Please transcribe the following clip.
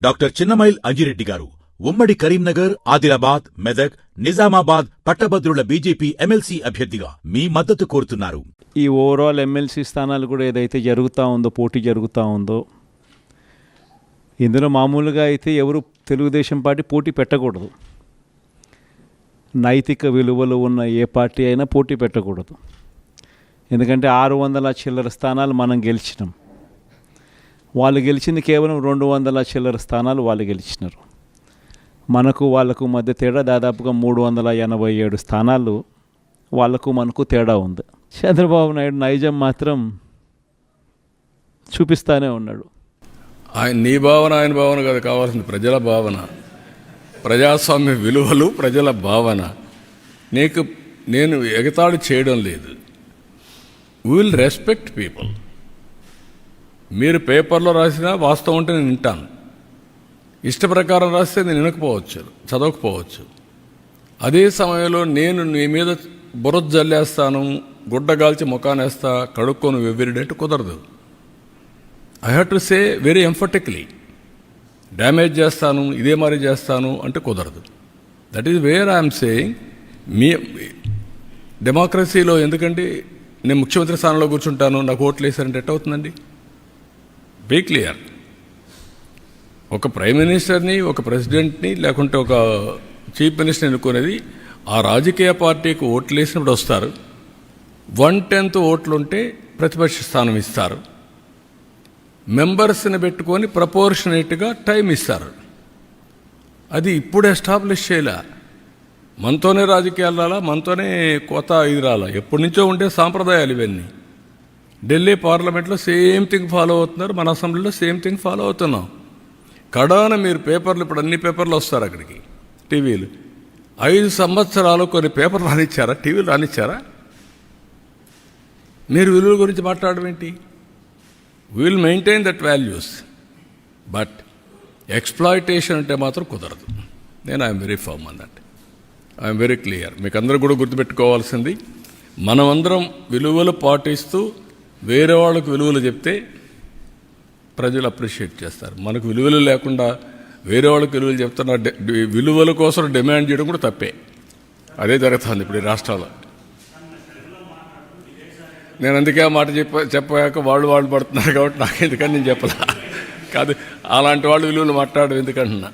Doctor Chinnamail Anji Reddy గారు ఉమ్మడి కరీంనగర్, ఆదిలాబాద్, మెదక్, నిజామాబాద్ పట్టభద్రుల బీజేపీ ఎమ్మెల్సీ అభ్యర్థిగా మీ మద్దతు కోరుతున్నారు. ఈ ఓవరాల్ ఎమ్మెల్సీ స్థానాలు కూడా ఏదైతే జరుగుతూ ఉందో, పోటీ జరుగుతూ ఉందో, ఇందులో మామూలుగా అయితే ఎవరు తెలుగుదేశం పార్టీ పోటీ పెట్టకూడదు. నైతిక విలువలు ఉన్న ఏ పార్టీ అయినా పోటీ పెట్టకూడదు. ఎందుకంటే 600 చిల్లర స్థానాలు మనం గెలిచినాం. వాళ్ళు గెలిచింది కేవలం 200 చిల్లర స్థానాలు వాళ్ళు గెలిచినారు. మనకు వాళ్ళకు మధ్య తేడా దాదాపుగా 387 స్థానాలు వాళ్ళకు మనకు తేడా ఉంది. చంద్రబాబు నాయుడు నైజం మాత్రం చూపిస్తానే ఉన్నాడు. నీ భావన ఆయన భావన కాదు కావాల్సింది, ప్రజల భావన, ప్రజాస్వామ్య విలువలు, ప్రజల భావన. నేను ఎగతాళి చేయడం లేదు. We will respect people. మీరు పేపర్లో రాసినా వాస్తవం ఉంటే నేను వింటాను. ఇష్ట ప్రకారం రాస్తే నేను వినకపోవచ్చు, చదవకపోవచ్చు. అదే సమయంలో నేను నీ మీద బురద జల్లేస్తాను, గుడ్డగాల్చి ముఖానేస్తా, కడుక్కొని వెవ్విరిడంటే కుదరదు. I have to say very emphatically, damage చేస్తాను, ఇదే మరి చేస్తాను అంటే కుదరదు. That is where I'm saying. మీ డెమోక్రసీలో ఎందుకంటే నేను ముఖ్యమంత్రి స్థానంలో కూర్చుంటాను, నాకు ఓట్లు వేసారంటే ఎట్ అవుతుందండి? Be clear. ఒక ప్రైమ్ మినిస్టర్ని, ఒక ప్రెసిడెంట్ని, లేకుంటే ఒక చీఫ్ మినిస్టర్ని ఎన్నుకునేది ఆ రాజకీయ పార్టీకి ఓట్లు వేసినప్పుడు వస్తారు. 1/10 ఓట్లుంటే ప్రతిపక్ష స్థానం ఇస్తారు. మెంబర్స్ని పెట్టుకొని ప్రపోర్షనేట్గా టైం ఇస్తారు. అది ఇప్పుడు ఎస్టాబ్లిష్ చేయలే. మనతోనే రాజకీయాలు రాలా, మనతోనే కొత్త ఇది రాలా. ఎప్పటి నుంచో ఉండే సాంప్రదాయాలు ఇవన్నీ. ఢిల్లీ పార్లమెంట్లో సేమ్ థింగ్ ఫాలో అవుతున్నారు, మన అసెంబ్లీలో సేమ్ థింగ్ ఫాలో అవుతున్నాం. కడాన మీరు పేపర్లు, ఇప్పుడు అన్ని పేపర్లు వస్తారు అక్కడికి, టీవీలు. 5 సంవత్సరాలు కొన్ని పేపర్లు రానిచ్చారా, టీవీలు రానిచ్చారా? మీరు విలువల గురించి మాట్లాడడం ఏంటి? Will maintain that values, but exploitation అంటే మాత్రం కుదరదు. నేను I'm very firm on that. I'm very clear. మీకు అందరూ కూడా గుర్తుపెట్టుకోవాల్సింది, మనమందరం విలువలు పాటిస్తూ వేరే వాళ్ళకు విలువలు చెప్తే ప్రజలు అప్రిషియేట్ చేస్తారు. మనకు విలువలు లేకుండా వేరే వాళ్ళకి విలువలు చెప్తున్న విలువల కోసం డిమాండ్ చేయడం కూడా తప్పే. అదే జరుగుతుంది ఇప్పుడు ఈ రాష్ట్రాల్లో. నేను అందుకే ఆ మాట చెప్పాక వాళ్ళు పడుతున్నారు కాబట్టి నాకెందుకని నేను చెప్పలా. కాదు, అలాంటి వాళ్ళు విలువలు మాట్లాడడం ఎందుకంటున్నా.